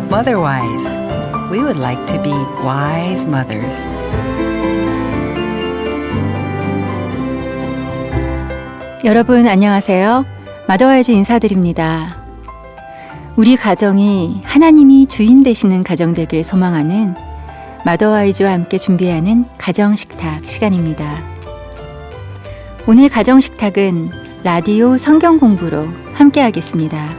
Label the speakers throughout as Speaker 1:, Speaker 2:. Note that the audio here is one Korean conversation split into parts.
Speaker 1: Motherwise, we would like to be wise mothers.
Speaker 2: 여러분 안녕하세요. 마더와이즈 인사드립니다. 우리 가정이 하나님이 주인 되시는 가정 되길 소망하는 마더와이즈와 함께 준비하는 가정식탁 시간입니다. 오늘 가정식탁은 라디오 성경 공부로 함께 하겠습니다.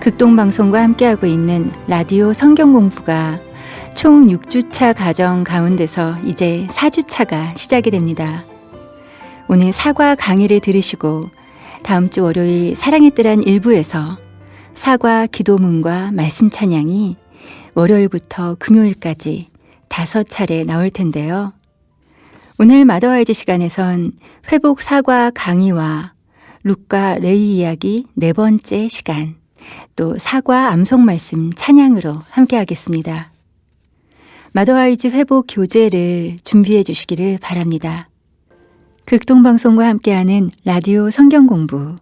Speaker 2: 극동방송과 함께하고 있는 라디오 성경 공부가 총 6주차 가정 가운데서 이제 4주차가 시작이 됩니다. 오늘 사과 강의를 들으시고 다음 주 월요일 사랑의 뜰한 1부에서 사과 기도문과 말씀 찬양이 월요일부터 금요일까지 5차례 나올 텐데요. 오늘 마더와이즈 시간에선 회복 사과 강의와 룻과 레위 이야기 4번째 시간, 또 사과 암송 말씀 찬양으로 함께 하겠습니다. 마더와이즈 회복 교재를 준비해 주시기를 바랍니다. 극동방송과 함께하는 라디오 성경 공부,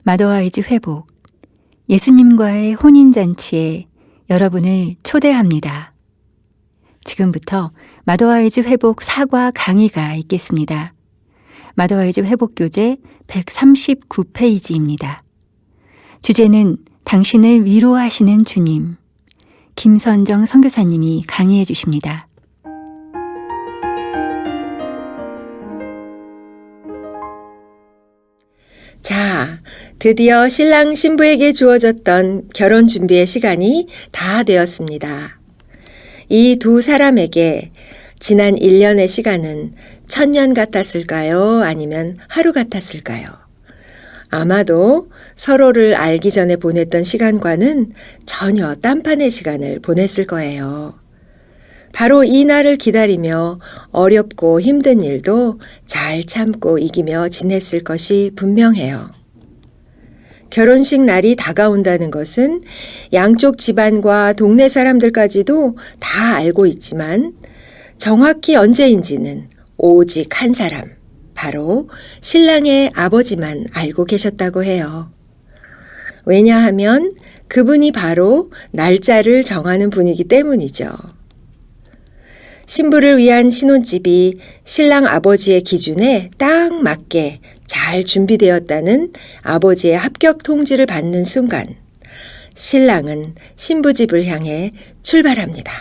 Speaker 2: 마더와이즈 회복, 예수님과의 혼인잔치에 여러분을 초대합니다. 지금부터 마더와이즈 회복 사과 강의가 있겠습니다. 마더와이즈 회복 교재 139페이지입니다. 주제는 당신을 위로하시는 주님, 김선정 선교사님이 강의해 주십니다.
Speaker 3: 자, 드디어 신랑 신부에게 주어졌던 결혼 준비의 시간이 다 되었습니다. 이 두 사람에게 지난 1년의 시간은 1000년 같았을까요? 아니면 하루 같았을까요? 아마도 서로를 알기 전에 보냈던 시간과는 전혀 딴판의 시간을 보냈을 거예요. 바로 이 날을 기다리며 어렵고 힘든 일도 잘 참고 이기며 지냈을 것이 분명해요. 결혼식 날이 다가온다는 것은 양쪽 집안과 동네 사람들까지도 다 알고 있지만 정확히 언제인지는 오직 한 사람, 바로 신랑의 아버지만 알고 계셨다고 해요. 왜냐하면 그분이 바로 날짜를 정하는 분이기 때문이죠. 신부를 위한 신혼집이 신랑 아버지의 기준에 딱 맞게 잘 준비되었다는 아버지의 합격 통지를 받는 순간, 신랑은 신부집을 향해 출발합니다.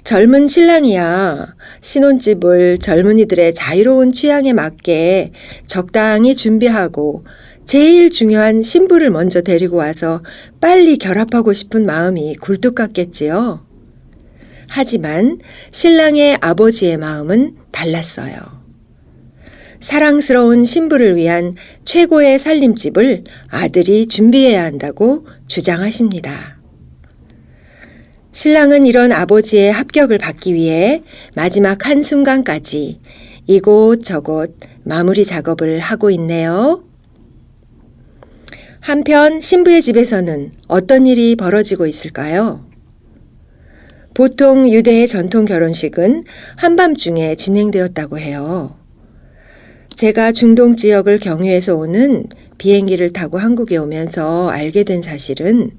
Speaker 3: 젊은 신랑이야 신혼집을 젊은이들의 자유로운 취향에 맞게 적당히 준비하고 제일 중요한 신부를 먼저 데리고 와서 빨리 결합하고 싶은 마음이 굴뚝 같겠지요. 하지만 신랑의 아버지의 마음은 달랐어요. 사랑스러운 신부를 위한 최고의 살림집을 아들이 준비해야 한다고 주장하십니다. 신랑은 이런 아버지의 합격을 받기 위해 마지막 한순간까지 이곳저곳 마무리 작업을 하고 있네요. 한편 신부의 집에서는 어떤 일이 벌어지고 있을까요? 보통 유대의 전통 결혼식은 한밤중에 진행되었다고 해요. 제가 중동 지역을 경유해서 오는 비행기를 타고 한국에 오면서 알게 된 사실은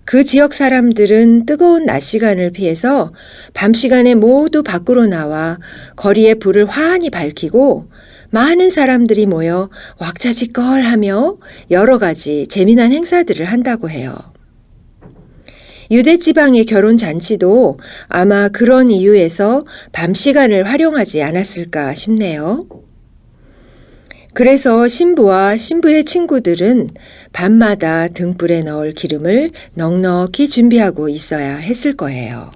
Speaker 3: 그 지역 사람들은 뜨거운 낮 시간을 피해서 밤 시간에 모두 밖으로 나와 거리에 불을 환히 밝히고 많은 사람들이 모여 왁자지껄하며 여러 가지 재미난 행사들을 한다고 해요. 유대 지방의 결혼 잔치도 아마 그런 이유에서 밤 시간을 활용하지 않았을까 싶네요. 그래서 신부와 신부의 친구들은 밤마다 등불에 넣을 기름을 넉넉히 준비하고 있어야 했을 거예요.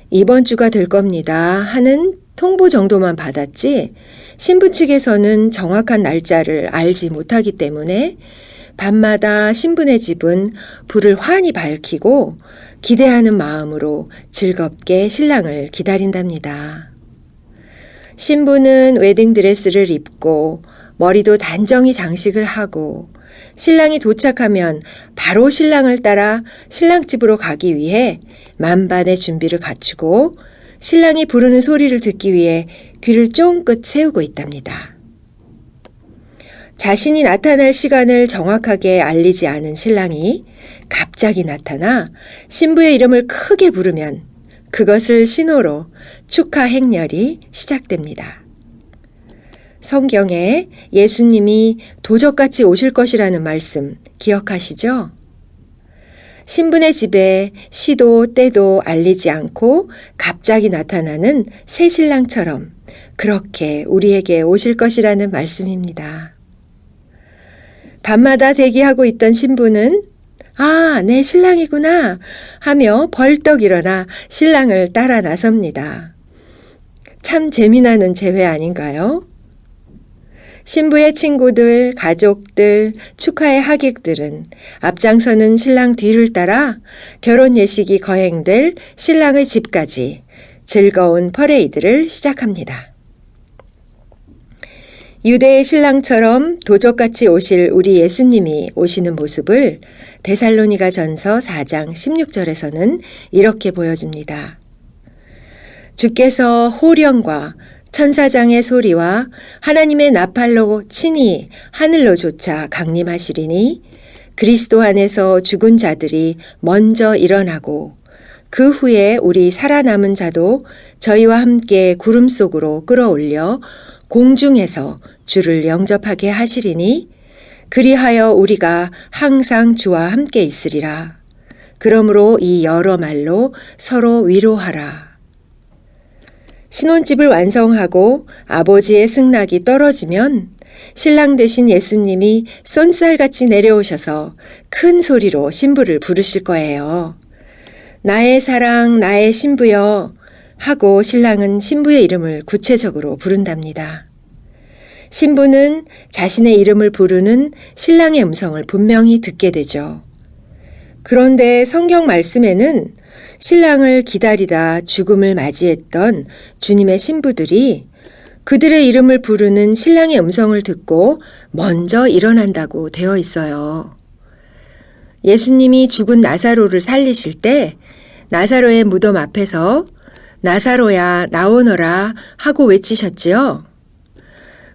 Speaker 3: 이번 주가 될 겁니다 하는 통보 정도만 받았지 신부 측에서는 정확한 날짜를 알지 못하기 때문에 밤마다 신부네 집은 불을 환히 밝히고 기대하는 마음으로 즐겁게 신랑을 기다린답니다. 신부는 웨딩드레스를 입고 머리도 단정히 장식을 하고 신랑이 도착하면 바로 신랑을 따라 신랑 집으로 가기 위해 만반의 준비를 갖추고 신랑이 부르는 소리를 듣기 위해 귀를 쫑긋 세우고 있답니다. 자신이 나타날 시간을 정확하게 알리지 않은 신랑이 갑자기 나타나 신부의 이름을 크게 부르면 그것을 신호로 축하 행렬이 시작됩니다. 성경에 예수님이 도적같이 오실 것이라는 말씀 기억하시죠? 신부네 집에 시도 때도 알리지 않고 갑자기 나타나는 새 신랑처럼 그렇게 우리에게 오실 것이라는 말씀입니다. 밤마다 대기하고 있던 신부는 아, 내 신랑이구나 하며 벌떡 일어나 신랑을 따라 나섭니다. 참 재미나는 재회 아닌가요? 신부의 친구들, 가족들, 축하의 하객들은 앞장서는 신랑 뒤를 따라 결혼 예식이 거행될 신랑의 집까지 즐거운 퍼레이드를 시작합니다. 유대의 신랑처럼 도적같이 오실 우리 예수님이 오시는 모습을 데살로니가 전서 4장 16절에서는 이렇게 보여줍니다. 주께서 호령과 천사장의 소리와 하나님의 나팔로 친히 하늘로 쫓아 강림하시리니 그리스도 안에서 죽은 자들이 먼저 일어나고 그 후에 우리 살아남은 자도 저희와 함께 구름 속으로 끌어올려 공중에서 주를 영접하게 하시리니 그리하여 우리가 항상 주와 함께 있으리라. 그러므로 이 여러 말로 서로 위로하라. 신혼집을 완성하고 아버지의 승낙이 떨어지면 신랑 되신 예수님이 쏜살같이 내려오셔서 큰 소리로 신부를 부르실 거예요. 나의 사랑, 나의 신부여 하고 신랑은 신부의 이름을 구체적으로 부른답니다. 신부는 자신의 이름을 부르는 신랑의 음성을 분명히 듣게 되죠. 그런데 성경 말씀에는 신랑을 기다리다 죽음을 맞이했던 주님의 신부들이 그들의 이름을 부르는 신랑의 음성을 듣고 먼저 일어난다고 되어 있어요. 예수님이 죽은 나사로를 살리실 때 나사로의 무덤 앞에서 나사로야 나오너라 하고 외치셨지요.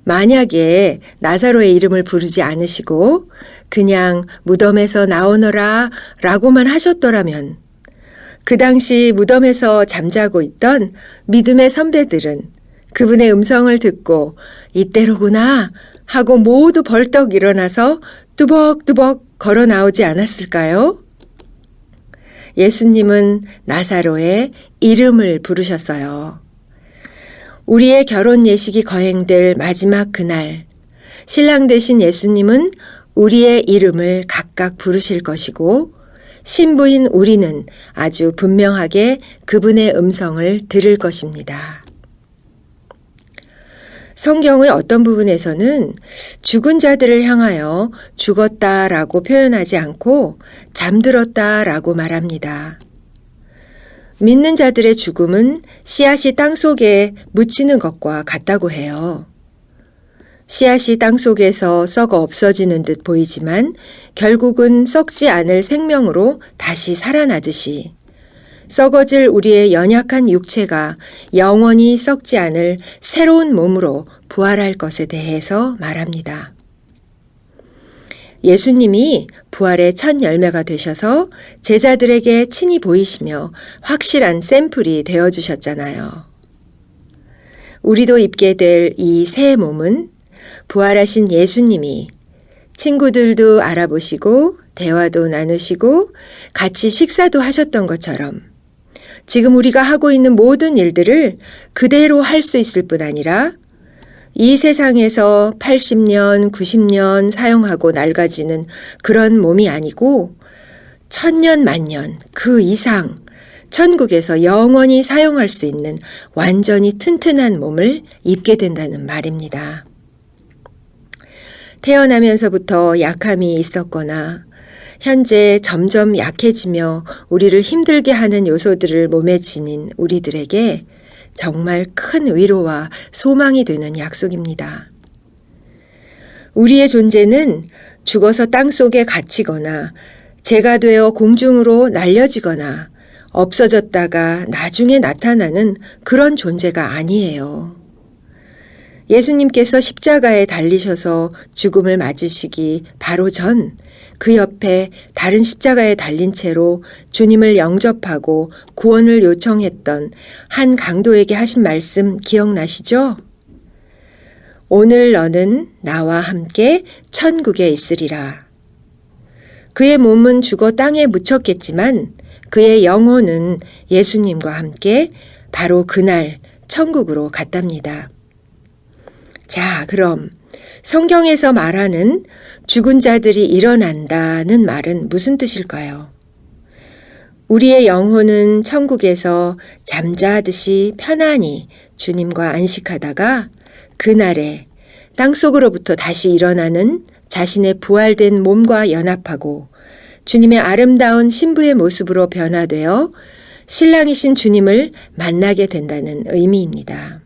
Speaker 3: 만약에 나사로의 이름을 부르지 않으시고 그냥 무덤에서 나오너라 라고만 하셨더라면 그 당시 무덤에서 잠자고 있던 믿음의 선배들은 그분의 음성을 듣고 이때로구나 하고 모두 벌떡 일어나서 뚜벅뚜벅 걸어 나오지 않았을까요? 예수님은 나사로의 이름을 부르셨어요. 우리의 결혼 예식이 거행될 마지막 그날, 신랑 되신 예수님은 우리의 이름을 각각 부르실 것이고 신부인 우리는 아주 분명하게 그분의 음성을 들을 것입니다. 성경의 어떤 부분에서는 죽은 자들을 향하여 죽었다라고 표현하지 않고 잠들었다라고 말합니다. 믿는 자들의 죽음은 씨앗이 땅 속에 묻히는 것과 같다고 해요. 씨앗이 땅 속에서 썩어 없어지는 듯 보이지만 결국은 썩지 않을 생명으로 다시 살아나듯이 썩어질 우리의 연약한 육체가 영원히 썩지 않을 새로운 몸으로 부활할 것에 대해서 말합니다. 예수님이 부활의 첫 열매가 되셔서 제자들에게 친히 보이시며 확실한 샘플이 되어주셨잖아요. 우리도 입게 될 이 새 몸은 부활하신 예수님이 친구들도 알아보시고 대화도 나누시고 같이 식사도 하셨던 것처럼 지금 우리가 하고 있는 모든 일들을 그대로 할 수 있을 뿐 아니라 이 세상에서 80년, 90년 사용하고 낡아지는 그런 몸이 아니고 1000년, 만년 그 이상 천국에서 영원히 사용할 수 있는 완전히 튼튼한 몸을 입게 된다는 말입니다. 태어나면서부터 약함이 있었거나 현재 점점 약해지며 우리를 힘들게 하는 요소들을 몸에 지닌 우리들에게 정말 큰 위로와 소망이 되는 약속입니다. 우리의 존재는 죽어서 땅 속에 갇히거나 재가 되어 공중으로 날려지거나 없어졌다가 나중에 나타나는 그런 존재가 아니에요. 예수님께서 십자가에 달리셔서 죽음을 맞으시기 바로 전 그 옆에 다른 십자가에 달린 채로 주님을 영접하고 구원을 요청했던 한 강도에게 하신 말씀 기억나시죠? 오늘 너는 나와 함께 천국에 있으리라. 그의 몸은 죽어 땅에 묻혔겠지만 그의 영혼은 예수님과 함께 바로 그날 천국으로 갔답니다. 자, 그럼 성경에서 말하는 죽은 자들이 일어난다는 말은 무슨 뜻일까요? 우리의 영혼은 천국에서 잠자듯이 편안히 주님과 안식하다가 그날에 땅속으로부터 다시 일어나는 자신의 부활된 몸과 연합하고 주님의 아름다운 신부의 모습으로 변화되어 신랑이신 주님을 만나게 된다는 의미입니다.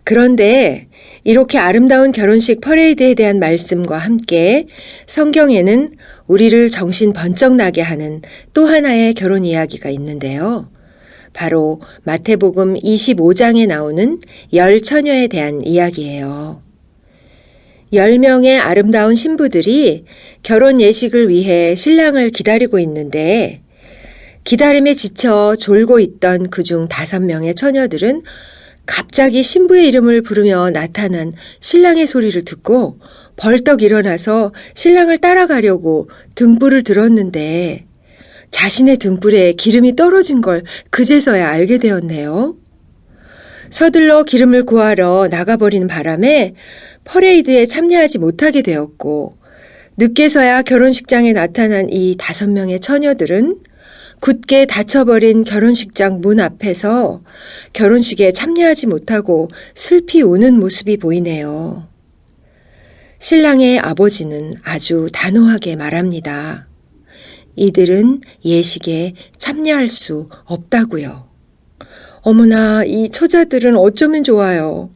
Speaker 3: 그런데 이렇게 아름다운 결혼식 퍼레이드에 대한 말씀과 함께 성경에는 우리를 정신 번쩍 나게 하는 또 하나의 결혼 이야기가 있는데요. 바로 마태복음 25장에 나오는 10처녀에 대한 이야기예요. 10명의 아름다운 신부들이 결혼 예식을 위해 신랑을 기다리고 있는데 기다림에 지쳐 졸고 있던 그중 5명의 처녀들은 갑자기 신부의 이름을 부르며 나타난 신랑의 소리를 듣고 벌떡 일어나서 신랑을 따라가려고 등불을 들었는데 자신의 등불에 기름이 떨어진 걸 그제서야 알게 되었네요. 서둘러 기름을 구하러 나가버리는 바람에 퍼레이드에 참여하지 못하게 되었고 늦게서야 결혼식장에 나타난 이 5명의 처녀들은 굳게 닫혀버린 결혼식장 문 앞에서 결혼식에 참여하지 못하고 슬피 우는 모습이 보이네요. 신랑의 아버지는 아주 단호하게 말합니다. 이들은 예식에 참여할 수 없다고요. 어머나, 이 처자들은 어쩌면 좋아요.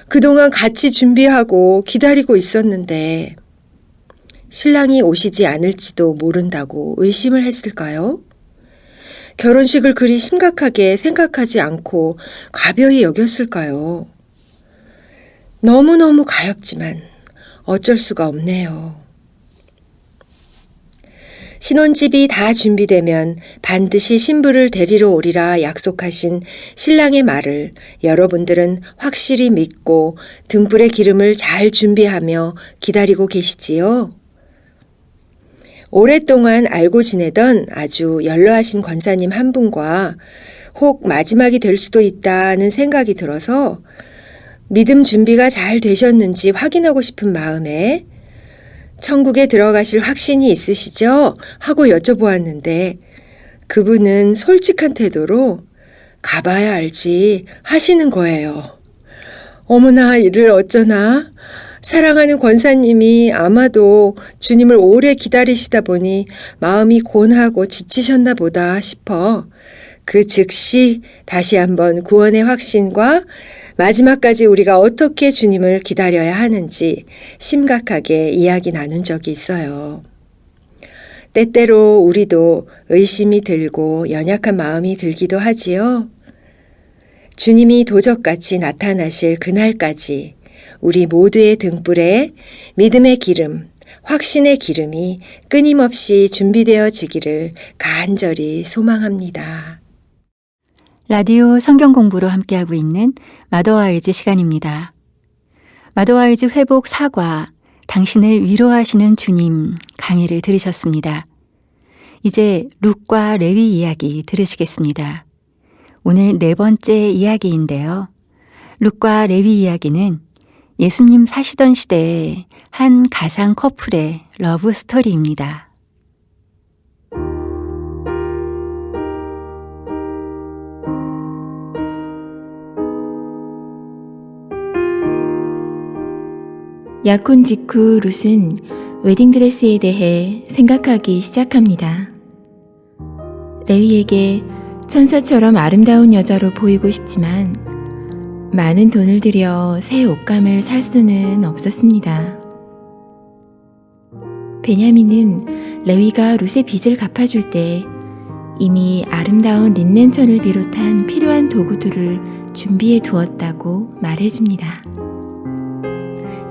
Speaker 3: 그동안 같이 준비하고 기다리고 있었는데 신랑이 오시지 않을지도 모른다고 의심을 했을까요? 결혼식을 그리 심각하게 생각하지 않고 가벼이 여겼을까요? 너무너무 가엾지만 어쩔 수가 없네요. 신혼집이 다 준비되면 반드시 신부를 데리러 오리라 약속하신 신랑의 말을 여러분들은 확실히 믿고 등불의 기름을 잘 준비하며 기다리고 계시지요? 오랫동안 알고 지내던 아주 연로하신 권사님 한 분과 혹 마지막이 될 수도 있다는 생각이 들어서 믿음 준비가 잘 되셨는지 확인하고 싶은 마음에 천국에 들어가실 확신이 있으시죠? 하고 여쭤보았는데 그분은 솔직한 태도로 가봐야 알지 하시는 거예요. 어머나, 이를 어쩌나? 사랑하는 권사님이 아마도 주님을 오래 기다리시다 보니 마음이 곤하고 지치셨나 보다 싶어 그 즉시 다시 한번 구원의 확신과 마지막까지 우리가 어떻게 주님을 기다려야 하는지 심각하게 이야기 나눈 적이 있어요. 때때로 우리도 의심이 들고 연약한 마음이 들기도 하지요. 주님이 도적같이 나타나실 그날까지 우리 모두의 등불에 믿음의 기름, 확신의 기름이 끊임없이 준비되어지기를 간절히 소망합니다.
Speaker 2: 라디오 성경 공부로 함께하고 있는 마더와이즈 시간입니다. 마더와이즈 회복 사과, 당신을 위로하시는 주님 강의를 들으셨습니다. 이제 룻과 레위 이야기 들으시겠습니다. 오늘 4번째 이야기인데요. 룻과 레위 이야기는 예수님 사시던 시대의 한 가상 커플의 러브 스토리입니다.
Speaker 4: 약혼 직후 룻은 웨딩드레스에 대해 생각하기 시작합니다. 레위에게 천사처럼 아름다운 여자로 보이고 싶지만 많은 돈을 들여 새 옷감을 살 수는 없었습니다. 베냐민은 레위가 룻의 빚을 갚아줄 때 이미 아름다운 린넨천을 비롯한 필요한 도구들을 준비해 두었다고 말해줍니다.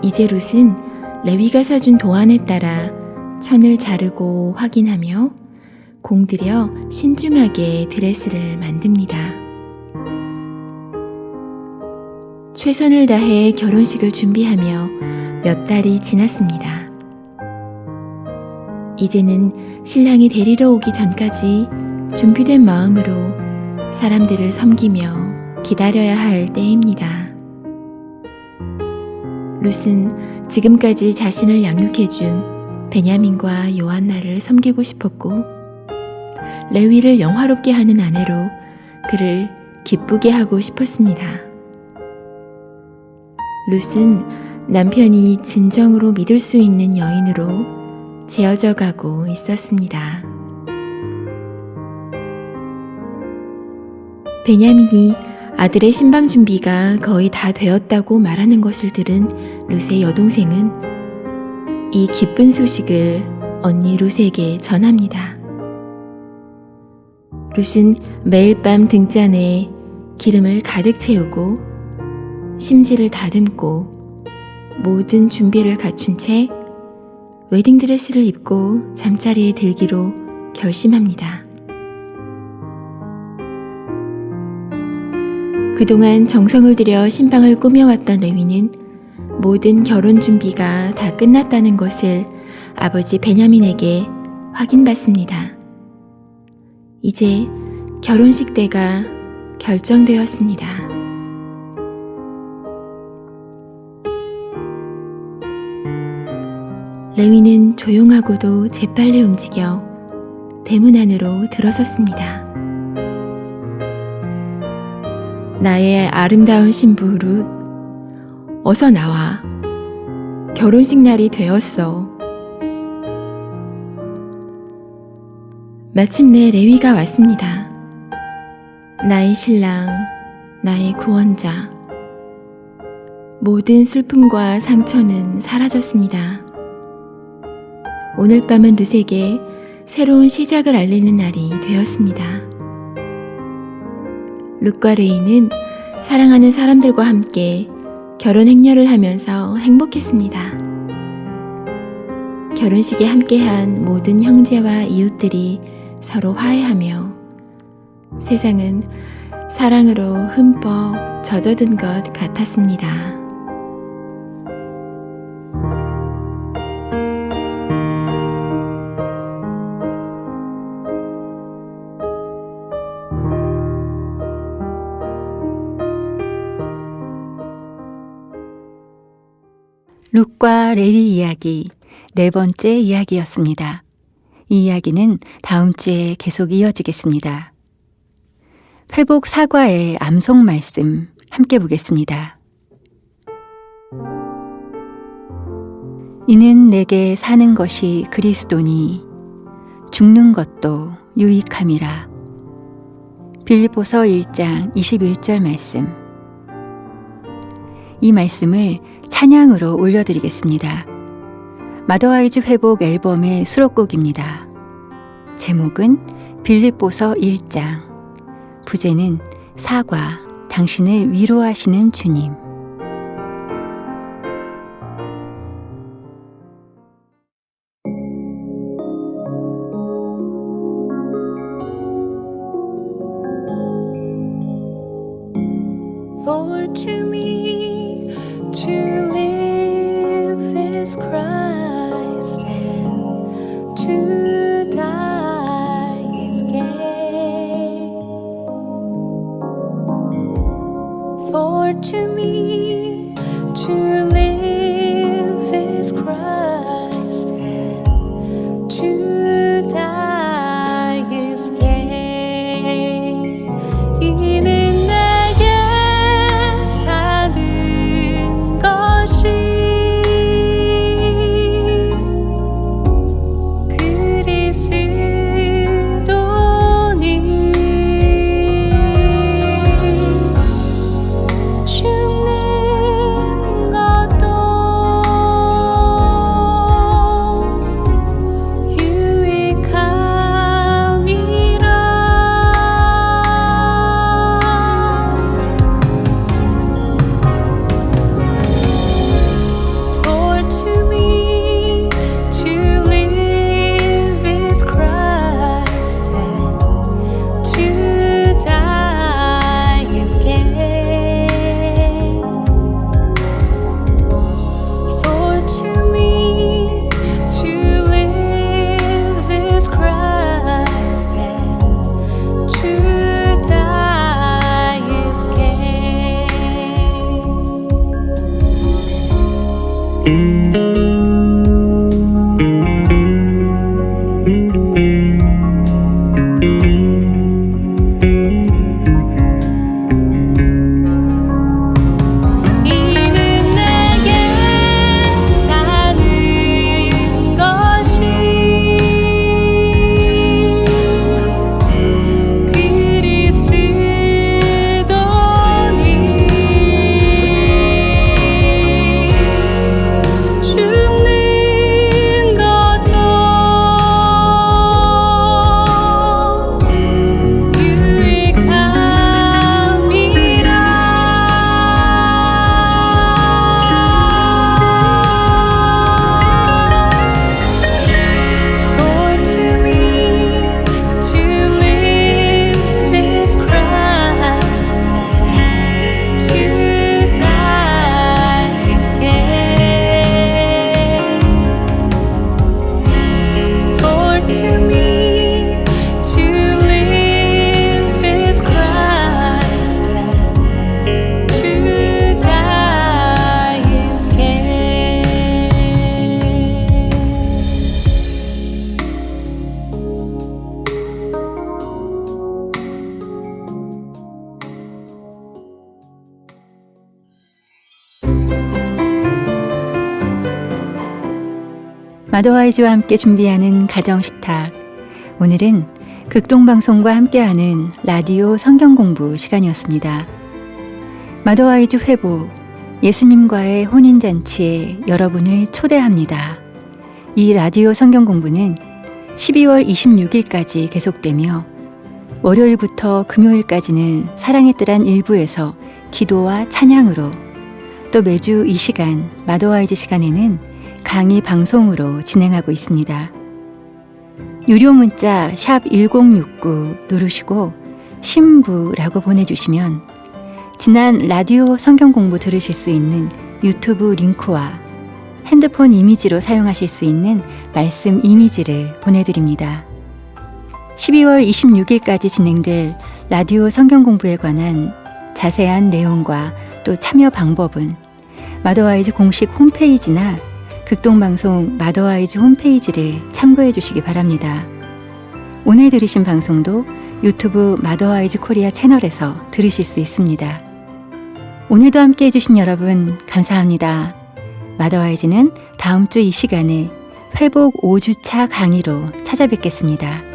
Speaker 4: 이제 룻은 레위가 사준 도안에 따라 천을 자르고 확인하며 공들여 신중하게 드레스를 만듭니다. 최선을 다해 결혼식을 준비하며 몇 달이 지났습니다. 이제는 신랑이 데리러 오기 전까지 준비된 마음으로 사람들을 섬기며 기다려야 할 때입니다. 룻은 지금까지 자신을 양육해준 베냐민과 요한나를 섬기고 싶었고 레위를 영화롭게 하는 아내로 그를 기쁘게 하고 싶었습니다. 룻은 남편이 진정으로 믿을 수 있는 여인으로 지어져 가고 있었습니다. 베냐민이 아들의 신방 준비가 거의 다 되었다고 말하는 것을 들은 룻의 여동생은 이 기쁜 소식을 언니 룻에게 전합니다. 룻은 매일 밤 등잔에 기름을 가득 채우고 심지를 다듬고 모든 준비를 갖춘 채 웨딩드레스를 입고 잠자리에 들기로 결심합니다. 그동안 정성을 들여 신방을 꾸며왔던 레위는 모든 결혼 준비가 다 끝났다는 것을 아버지 베냐민에게 확인받습니다. 이제 결혼식 때가 결정되었습니다. 레위는 조용하고도 재빨리 움직여 대문 안으로 들어섰습니다. 나의 아름다운 신부 룻, 어서 나와. 결혼식 날이 되었어. 마침내 레위가 왔습니다. 나의 신랑, 나의 구원자. 모든 슬픔과 상처는 사라졌습니다. 오늘 밤은 룻에게 새로운 시작을 알리는 날이 되었습니다. 룻과 레위는 사랑하는 사람들과 함께 결혼 행렬을 하면서 행복했습니다. 결혼식에 함께한 모든 형제와 이웃들이 서로 화해하며 세상은 사랑으로 흠뻑 젖어든 것 같았습니다.
Speaker 2: 룻과 레위 이야기 네 번째 이야기였습니다. 이 이야기는 다음 주에 계속 이어지겠습니다. 회복 사과의 암송 말씀 함께 보겠습니다. 이는 내게 사는 것이 그리스도니 죽는 것도 유익함이라. 빌립보서 1장 21절 말씀. 이 말씀을 찬양으로 올려드리겠습니다. 마더와이즈 회복 앨범의 수록곡입니다. 제목은 빌립보서 1장, 부제는 사과, 당신을 위로하시는 주님.
Speaker 5: For to me to live is Christ and to die is gain. For to me to live is Christ and to die is gain. 이는 죽는 것도 이는 내게 사는 것이 그리스도니 죽는 것도 유익함이라. For to me to live is Christ, and to die is gain. For to me to live is Christ, and to die is gain.
Speaker 2: 마더와이즈와 함께 준비하는 가정식탁. 오늘은 극동방송과 함께하는 라디오 성경공부 시간이었습니다. 마더와이즈 회복, 예수님과의 혼인잔치에 여러분을 초대합니다. 이 라디오 성경공부는 12월 26일까지 계속되며 월요일부터 금요일까지는 사랑의 뜰한 일부에서 기도와 찬양으로, 또 매주 이 시간 마더와이즈 시간에는 강의 방송으로 진행하고 있습니다. 유료 문자 샵 1069 누르시고 신부라고 보내주시면 지난 라디오 성경 공부 들으실 수 있는 유튜브 링크와 핸드폰 이미지로 사용하실 수 있는 말씀 이미지를 보내드립니다. 12월 26일까지 진행될 라디오 성경 공부에 관한 자세한 내용과 또 참여 방법은 마더와이즈 공식 홈페이지나 극동방송 마더와이즈 홈페이지를 참고해 주시기 바랍니다. 오늘 들으신 방송도 유튜브 마더와이즈 코리아 채널에서 들으실 수 있습니다. 오늘도 함께 해주신 여러분 감사합니다. 마더와이즈는 다음 주 이 시간에 회복 5주차 강의로 찾아뵙겠습니다.